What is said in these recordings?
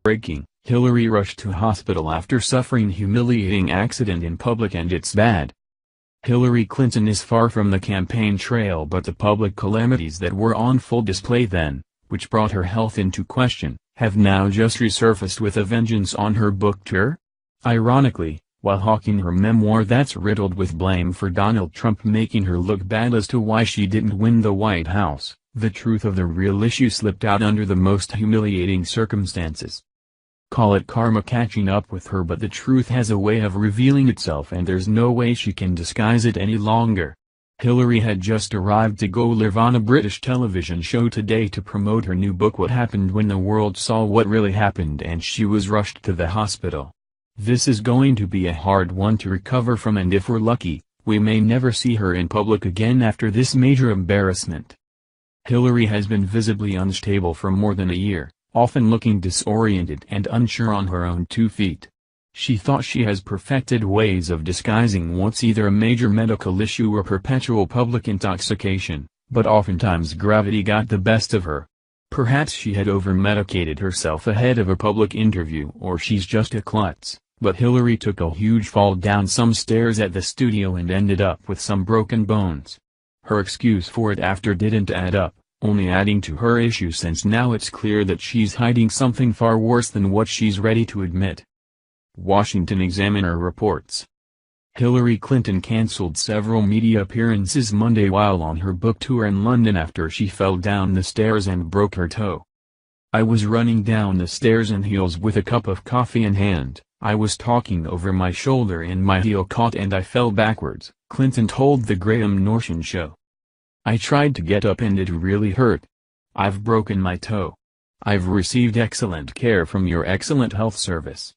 Breaking: Hillary rushed to hospital after suffering humiliating accident in public and it's bad. Hillary Clinton is far from the campaign trail, but the public calamities that were on full display then, which brought her health into question, have now just resurfaced with a vengeance on her book tour. Ironically, while hawking her memoir that's riddled with blame for Donald Trump making her look bad as to why she didn't win the White House, the truth of the real issue slipped out under the most humiliating circumstances. Call it karma catching up with her, but the truth has a way of revealing itself and there's no way she can disguise it any longer. Hillary had just arrived to go live on a British television show today to promote her new book What Happened When the World Saw What Really Happened, and she was rushed to the hospital. This is going to be a hard one to recover from, and if we're lucky, we may never see her in public again after this major embarrassment. Hillary has been visibly unstable for more than a year, often looking disoriented and unsure on her own 2 feet. She thought she has perfected ways of disguising what's either a major medical issue or perpetual public intoxication, but oftentimes gravity got the best of her. Perhaps she had over-medicated herself ahead of a public interview, or she's just a klutz, but Hillary took a huge fall down some stairs at the studio and ended up with some broken bones. Her excuse for it after didn't add up, only adding to her issue, since now it's clear that she's hiding something far worse than what she's ready to admit. Washington Examiner reports. Hillary Clinton cancelled several media appearances Monday while on her book tour in London after she fell down the stairs and broke her toe. "I was running down the stairs in heels with a cup of coffee in hand. I was talking over my shoulder and my heel caught and I fell backwards," Clinton told the Graham Norton show. "I tried to get up and it really hurt. I've broken my toe. I've received excellent care from your excellent health service."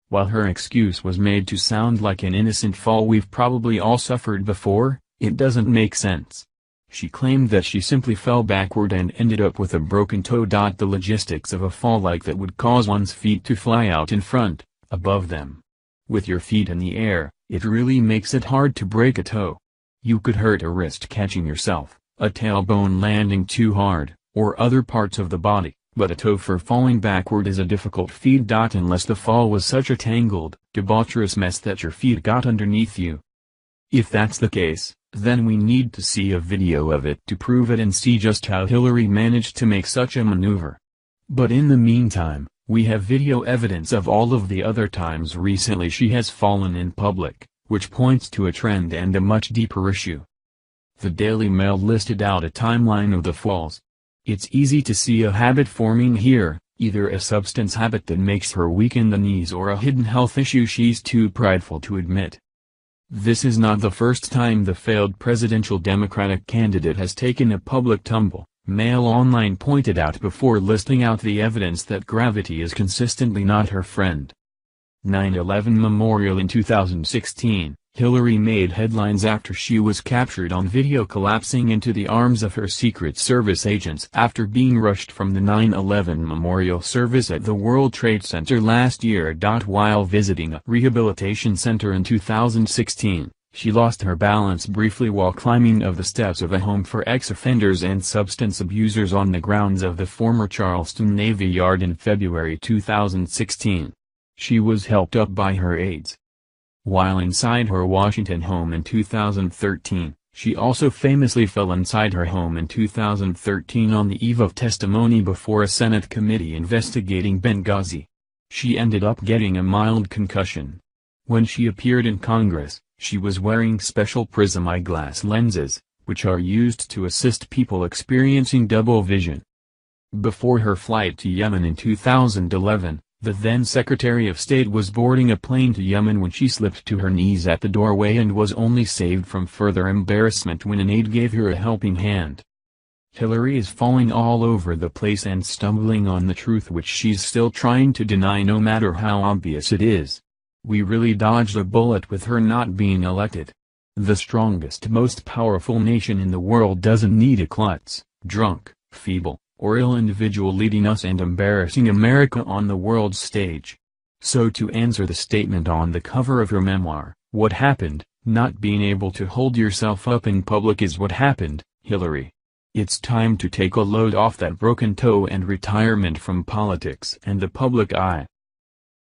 While her excuse was made to sound like an innocent fall we've probably all suffered before, it doesn't make sense. She claimed that she simply fell backward and ended up with a broken toe. The logistics of a fall like that would cause one's feet to fly out in front, above them. With your feet in the air, it really makes it hard to break a toe. You could hurt a wrist catching yourself, a tailbone landing too hard, or other parts of the body, but a toe for falling backward is a difficult feat. Unless the fall was such a tangled, debaucherous mess that your feet got underneath you. If that's the case, then we need to see a video of it to prove it and see just how Hillary managed to make such a maneuver. But in the meantime, we have video evidence of all of the other times recently she has fallen in public, which points to a trend and a much deeper issue. The Daily Mail listed out a timeline of the falls. It's easy to see a habit forming here, either a substance habit that makes her weak in the knees or a hidden health issue she's too prideful to admit. This is not the first time the failed presidential Democratic candidate has taken a public tumble, Mail Online pointed out before listing out the evidence that gravity is consistently not her friend. 9/11 Memorial in 2016, Hillary made headlines after she was captured on video collapsing into the arms of her Secret Service agents after being rushed from the 9/11 memorial service at the World Trade Center last year. While visiting a rehabilitation center in 2016, she lost her balance briefly while climbing of the steps of a home for ex-offenders and substance abusers on the grounds of the former Charleston Navy Yard in February 2016. She was helped up by her aides. While inside her Washington home in 2013, she also famously fell inside her home in 2013 on the eve of testimony before a Senate committee investigating Benghazi. She ended up getting a mild concussion. When she appeared in Congress, she was wearing special prism eyeglass lenses, which are used to assist people experiencing double vision. Before her flight to Yemen in 2011, the then Secretary of State was boarding a plane to Yemen when she slipped to her knees at the doorway and was only saved from further embarrassment when an aide gave her a helping hand. Hillary is falling all over the place and stumbling on the truth which she's still trying to deny no matter how obvious it is. We really dodged a bullet with her not being elected. The strongest, most powerful nation in the world doesn't need a klutz, drunk, feeble, or ill individual leading us and embarrassing America on the world stage. So to answer the statement on the cover of her memoir, What Happened, not being able to hold yourself up in public is what happened, Hillary. It's time to take a load off that broken toe and retirement from politics and the public eye.